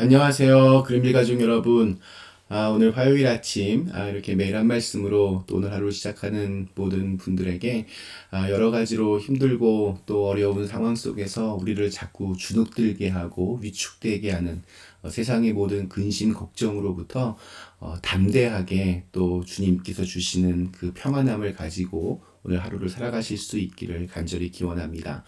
안녕하세요. 그림빌 가족 여러분. 오늘 화요일 아침, 이렇게 매일 한 말씀으로 또 오늘 하루 시작하는 모든 분들에게, 여러 가지로 힘들고 또 어려운 상황 속에서 우리를 자꾸 주눅들게 하고 위축되게 하는 세상의 모든 근심, 걱정으로부터 담대하게 또 주님께서 주시는 그 평안함을 가지고 오늘 하루를 살아가실 수 있기를 간절히 기원합니다.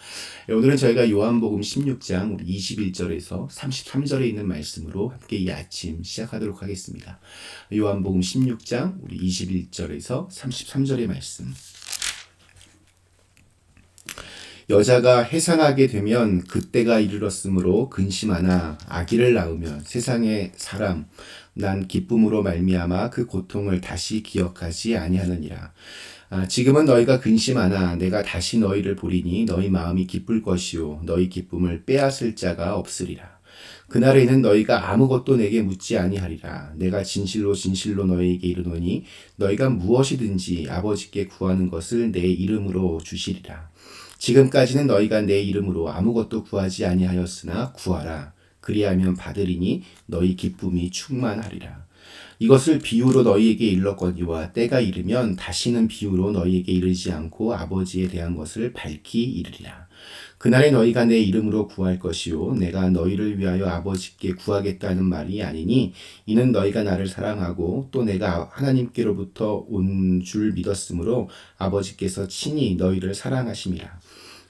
오늘은 저희가 요한복음 16장 우리 21절에서 33절에 있는 말씀으로 함께 이 아침 시작하도록 하겠습니다. 요한복음 16장 우리 21절에서 33절의 말씀. 여자가 해산하게 되면 그때가 이르렀으므로 근심하나 아기를 낳으면 세상의 사람 난 기쁨으로 말미암아 그 고통을 다시 기억하지 아니하느니라. 지금은 너희가 근심하나 내가 다시 너희를 보리니 너희 마음이 기쁠 것이요 너희 기쁨을 빼앗을 자가 없으리라. 그날에는 너희가 아무것도 내게 묻지 아니하리라. 내가 진실로 진실로 너희에게 이르노니 너희가 무엇이든지 아버지께 구하는 것을 내 이름으로 주시리라. 지금까지는 너희가 내 이름으로 아무것도 구하지 아니하였으나 구하라. 그리하면 받으리니 너희 기쁨이 충만하리라. 이것을 비유로 너희에게 일렀거니와 때가 이르면 다시는 비유로 너희에게 이르지 않고 아버지에 대한 것을 밝히 이르리라. 그날에 너희가 내 이름으로 구할 것이요 내가 너희를 위하여 아버지께 구하겠다는 말이 아니니 이는 너희가 나를 사랑하고 또 내가 하나님께로부터 온 줄 믿었으므로 아버지께서 친히 너희를 사랑하심이라.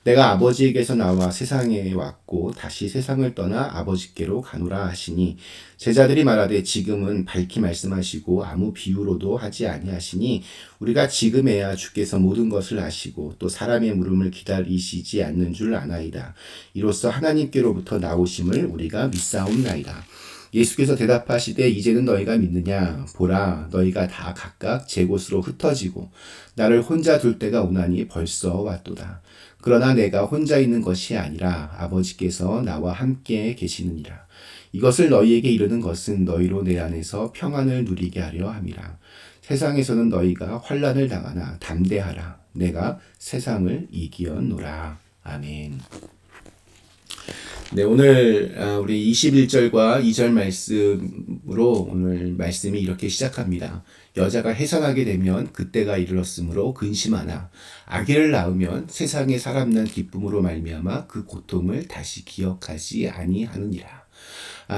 내가 아버지에게서 나와 세상에 왔고 다시 세상을 떠나 아버지께로 가노라 하시니 제자들이 말하되 지금은 밝히 말씀하시고 아무 비유로도 하지 아니하시니 우리가 지금에야 주께서 모든 것을 아시고 또 사람의 물음을 기다리시지 않는 줄 아나이다. 이로써 하나님께로부터 나오심을 우리가 믿사옵나이다. 예수께서 대답하시되 이제는 너희가 믿느냐? 보라, 너희가 다 각각 제 곳으로 흩어지고 나를 혼자 둘 때가 오나니 벌써 왔도다. 그러나 내가 혼자 있는 것이 아니라 아버지께서 나와 함께 계시느니라. 이것을 너희에게 이르는 것은 너희로 내 안에서 평안을 누리게 하려 함이라. 세상에서는 너희가 환난을 당하나 담대하라. 내가 세상을 이기었노라. 아멘. 네, 오늘 우리 21절과 2절 말씀으로 오늘 말씀이 이렇게 시작합니다. 여자가 해산하게 되면 그때가 이르렀으므로 근심하나 아기를 낳으면 세상의 사람 난 기쁨으로 말미암아 그 고통을 다시 기억하지 아니하느니라.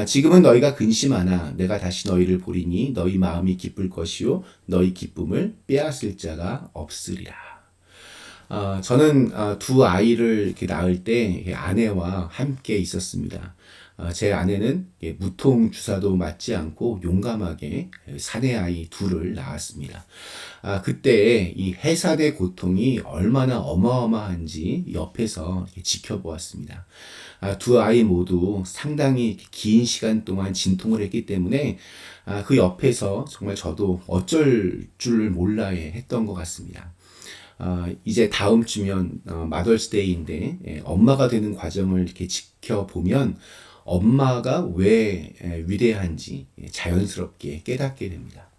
지금은 너희가 근심하나 내가 다시 너희를 보리니 너희 마음이 기쁠 것이요 너희 기쁨을 빼앗을 자가 없으리라. 저는 두 아이를 이렇게 낳을 때 아내와 함께 있었습니다. 제 아내는 무통 주사도 맞지 않고 용감하게 사내 아이 둘을 낳았습니다. 그때 이 해산의 고통이 얼마나 어마어마한지 옆에서 지켜보았습니다. 두 아이 모두 상당히 긴 시간 동안 진통을 했기 때문에 그 옆에서 정말 저도 어쩔 줄 몰라 했던 것 같습니다. 이제 다음 주면 마더스데이인데 엄마가 되는 과정을 이렇게 지켜보면 엄마가 왜 위대한지 자연스럽게 깨닫게 됩니다.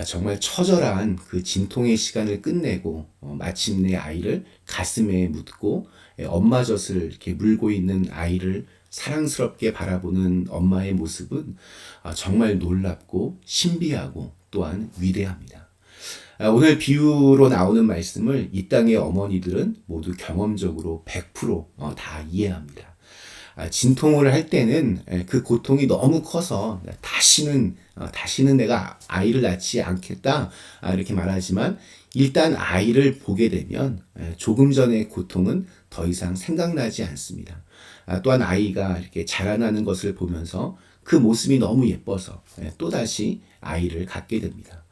정말 처절한 그 진통의 시간을 끝내고 마침내 아이를 가슴에 묻고 엄마 젖을 이렇게 물고 있는 아이를 사랑스럽게 바라보는 엄마의 모습은 정말 놀랍고 신비하고 또한 위대합니다. 오늘 비유로 나오는 말씀을 이 땅의 어머니들은 모두 경험적으로 100%다 이해합니다. 진통을 할 때는 그 고통이 너무 커서 다시는 내가 아이를 낳지 않겠다 이렇게 말하지만 일단 아이를 보게 되면 조금 전의 고통은 더 이상 생각나지 않습니다. 또한 아이가 이렇게 자라나는 것을 보면서 그 모습이 너무 예뻐서 또다시 아이를 갖게 됩니다.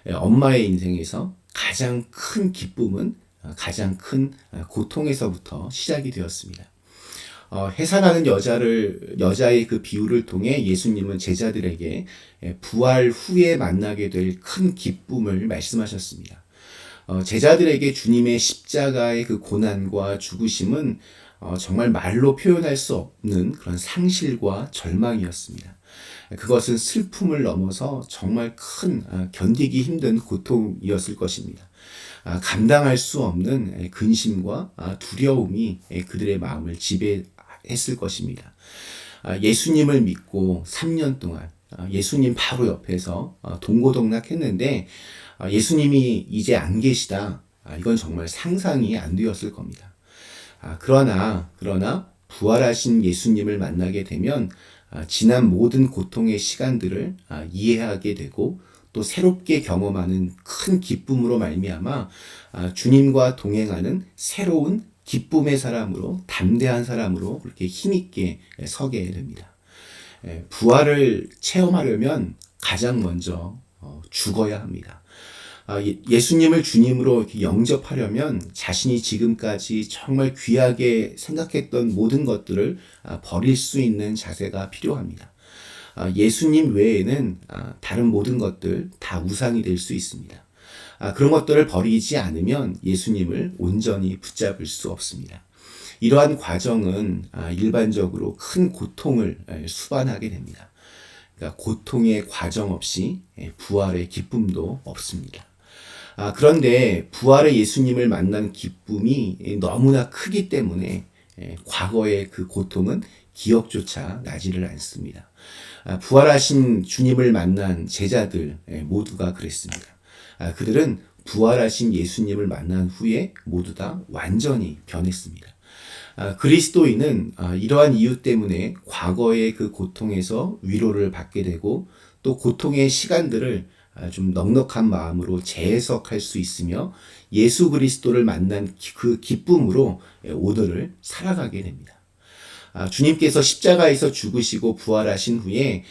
엄마의 인생에서 가장 큰 기쁨은 가장 큰 고통에서부터 시작이 되었습니다. 해산하는 여자의 그 비유를 통해 예수님은 제자들에게 부활 후에 만나게 될 큰 기쁨을 말씀하셨습니다. 제자들에게 주님의 십자가의 그 고난과 죽으심은 정말 말로 표현할 수 없는 그런 상실과 절망이었습니다. 그것은 슬픔을 넘어서 정말 큰 견디기 힘든 고통이었을 것입니다. 감당할 수 없는 근심과 두려움이 그들의 마음을 지배했을 것입니다. 예수님을 믿고 3년 동안 예수님 바로 옆에서 동고동락했는데 예수님이 이제 안 계시다. 이건 정말 상상이 안 되었을 겁니다. 그러나 부활하신 예수님을 만나게 되면 지난 모든 고통의 시간들을 이해하게 되고 또 새롭게 경험하는 큰 기쁨으로 말미암아 주님과 동행하는 새로운 기쁨의 사람으로, 담대한 사람으로 그렇게 힘있게 서게 됩니다. 부활을 체험하려면 가장 먼저 죽어야 합니다. 예수님을 주님으로 이렇게 영접하려면 자신이 지금까지 정말 귀하게 생각했던 모든 것들을 버릴 수 있는 자세가 필요합니다. 예수님 외에는 다른 모든 것들 다 우상이 될 수 있습니다. 그런 것들을 버리지 않으면 예수님을 온전히 붙잡을 수 없습니다. 이러한 과정은 일반적으로 큰 고통을 수반하게 됩니다. 그러니까 고통의 과정 없이 부활의 기쁨도 없습니다. 그런데 부활의 예수님을 만난 기쁨이 너무나 크기 때문에 과거의 그 고통은 기억조차 나지를 않습니다. 부활하신 주님을 만난 제자들 모두가 그랬습니다. 그들은 부활하신 예수님을 만난 후에 모두 다 완전히 변했습니다. 그리스도인은 이러한 이유 때문에 과거의 그 고통에서 위로를 받게 되고 또 고통의 시간들을 좀 넉넉한 마음으로 재해석할 수 있으며 예수 그리스도를 만난 그 기쁨으로 오늘을 살아가게 됩니다. 주님께서 십자가에서 죽으시고 부활하신 후에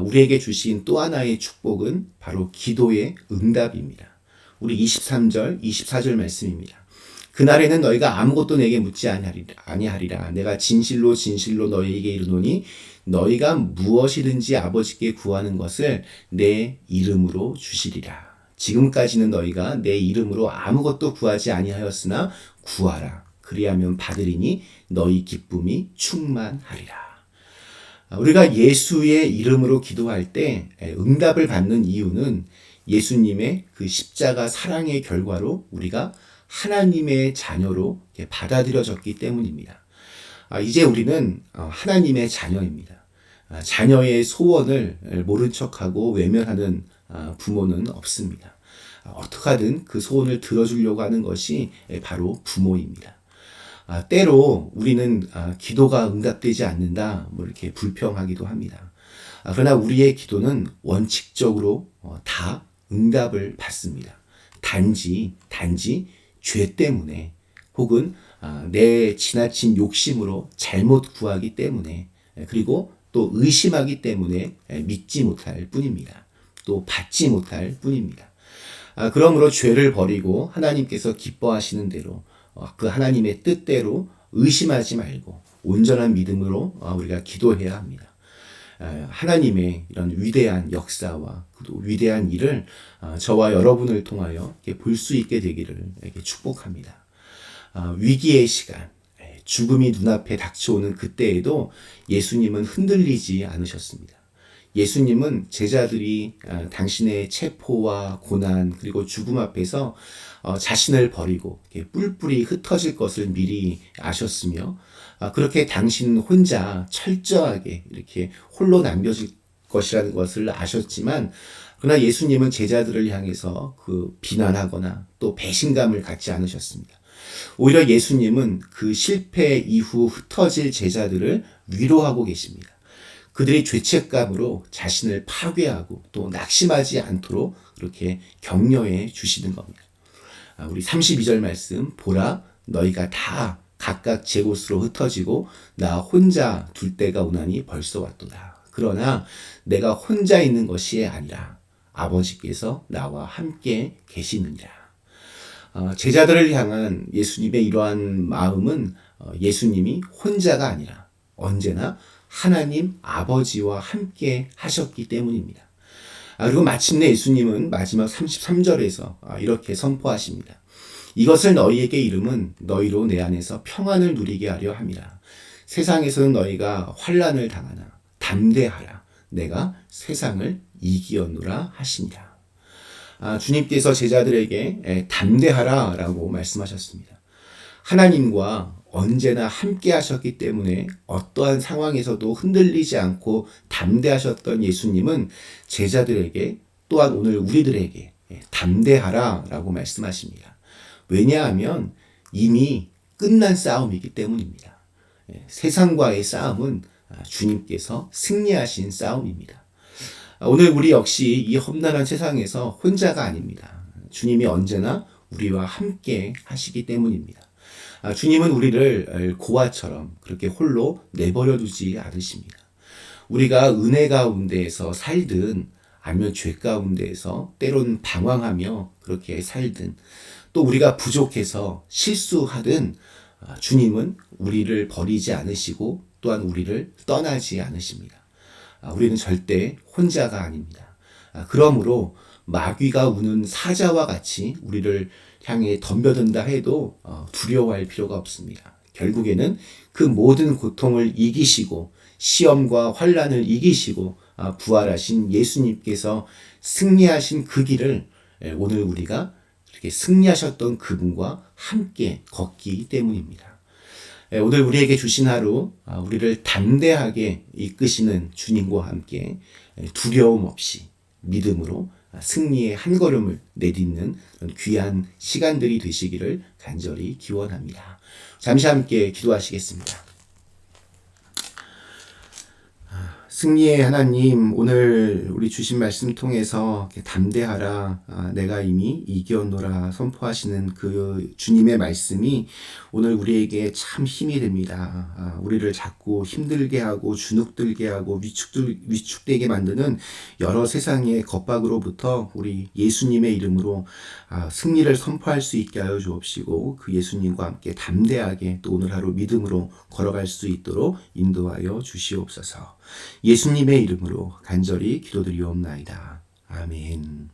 우리에게 주신 또 하나의 축복은 바로 기도의 응답입니다. 우리 23절, 24절 말씀입니다. 그날에는 너희가 아무것도 내게 묻지 아니하리라. 내가 진실로 너희에게 이르노니 너희가 무엇이든지 아버지께 구하는 것을 내 이름으로 주시리라. 지금까지는 너희가 내 이름으로 아무것도 구하지 아니하였으나 구하라. 그리하면 받으리니 너희 기쁨이 충만하리라. 우리가 예수의 이름으로 기도할 때 응답을 받는 이유는 예수님의 그 십자가 사랑의 결과로 우리가 하나님의 자녀로 받아들여졌기 때문입니다. 이제 우리는 하나님의 자녀입니다. 자녀의 소원을 모른 척하고 외면하는 부모는 없습니다. 어떻게 하든 그 소원을 들어주려고 하는 것이 바로 부모입니다. 때로 우리는 기도가 응답되지 않는다, 이렇게 불평하기도 합니다. 그러나 우리의 기도는 원칙적으로 다 응답을 받습니다. 단지 죄 때문에 혹은 내 지나친 욕심으로 잘못 구하기 때문에 그리고 또 의심하기 때문에 믿지 못할 뿐입니다. 또 받지 못할 뿐입니다. 그러므로 죄를 버리고 하나님께서 기뻐하시는 대로 그 하나님의 뜻대로 의심하지 말고 온전한 믿음으로 우리가 기도해야 합니다. 하나님의 이런 위대한 역사와 또 위대한 일을 저와 여러분을 통하여 볼 수 있게 되기를 축복합니다. 위기의 시간, 죽음이 눈앞에 닥쳐오는 그때에도 예수님은 흔들리지 않으셨습니다. 예수님은 제자들이 당신의 체포와 고난 그리고 죽음 앞에서 자신을 버리고 뿔뿔이 흩어질 것을 미리 아셨으며 그렇게 당신 혼자 철저하게 이렇게 홀로 남겨질 것이라는 것을 아셨지만 그러나 예수님은 제자들을 향해서 그 비난하거나 또 배신감을 갖지 않으셨습니다. 오히려 예수님은 그 실패 이후 흩어질 제자들을 위로하고 계십니다. 그들이 죄책감으로 자신을 파괴하고 또 낙심하지 않도록 그렇게 격려해 주시는 겁니다. 우리 32절 말씀, 보라 너희가 다 각각 제 곳으로 흩어지고 나 혼자 둘 때가 오나니 벌써 왔도다. 그러나 내가 혼자 있는 것이 아니라 아버지께서 나와 함께 계시느니라. 제자들을 향한 예수님의 이러한 마음은 예수님이 혼자가 아니라 언제나 하나님 아버지와 함께 하셨기 때문입니다. 그리고 마침내 예수님은 마지막 33절에서 이렇게 선포하십니다. 이것을 너희에게 이름은 너희로 내 안에서 평안을 누리게 하려 함이라. 세상에서는 너희가 환난을 당하나 담대하라. 내가 세상을 이기었노라 하시니라. 주님께서 제자들에게 담대하라 라고 말씀하셨습니다. 하나님과 언제나 함께 하셨기 때문에 어떠한 상황에서도 흔들리지 않고 담대하셨던 예수님은 제자들에게 또한 오늘 우리들에게 담대하라 라고 말씀하십니다. 왜냐하면 이미 끝난 싸움이기 때문입니다. 세상과의 싸움은 주님께서 승리하신 싸움입니다. 오늘 우리 역시 이 험난한 세상에서 혼자가 아닙니다. 주님이 언제나 우리와 함께 하시기 때문입니다. 주님은 우리를 고아처럼 그렇게 홀로 내버려 두지 않으십니다. 우리가 은혜 가운데에서 살든 아니면 죄 가운데에서 때론 방황하며 그렇게 살든 또 우리가 부족해서 실수하든 주님은 우리를 버리지 않으시고 또한 우리를 떠나지 않으십니다. 우리는 절대 혼자가 아닙니다. 그러므로 마귀가 우는 사자와 같이 우리를 향해 덤벼든다 해도 두려워할 필요가 없습니다. 결국에는 그 모든 고통을 이기시고 시험과 환난을 이기시고 부활하신 예수님께서 승리하신 그 길을 오늘 우리가 이렇게 승리하셨던 그분과 함께 걷기 때문입니다. 오늘 우리에게 주신 하루 우리를 담대하게 이끄시는 주님과 함께 두려움 없이 믿음으로 승리의 한 걸음을 내딛는 귀한 시간들이 되시기를 간절히 기원합니다. 잠시 함께 기도하시겠습니다. 승리의 하나님, 오늘 우리 주신 말씀 통해서 담대하라, 내가 이미 이겼노라 선포하시는 그 주님의 말씀이 오늘 우리에게 참 힘이 됩니다. 우리를 자꾸 힘들게 하고 주눅들게 하고 위축되게 만드는 여러 세상의 겁박으로부터 우리 예수님의 이름으로 승리를 선포할 수 있게 하여 주옵시고 그 예수님과 함께 담대하게 또 오늘 하루 믿음으로 걸어갈 수 있도록 인도하여 주시옵소서. 예수님의 이름으로 간절히 기도드리옵나이다. 아멘.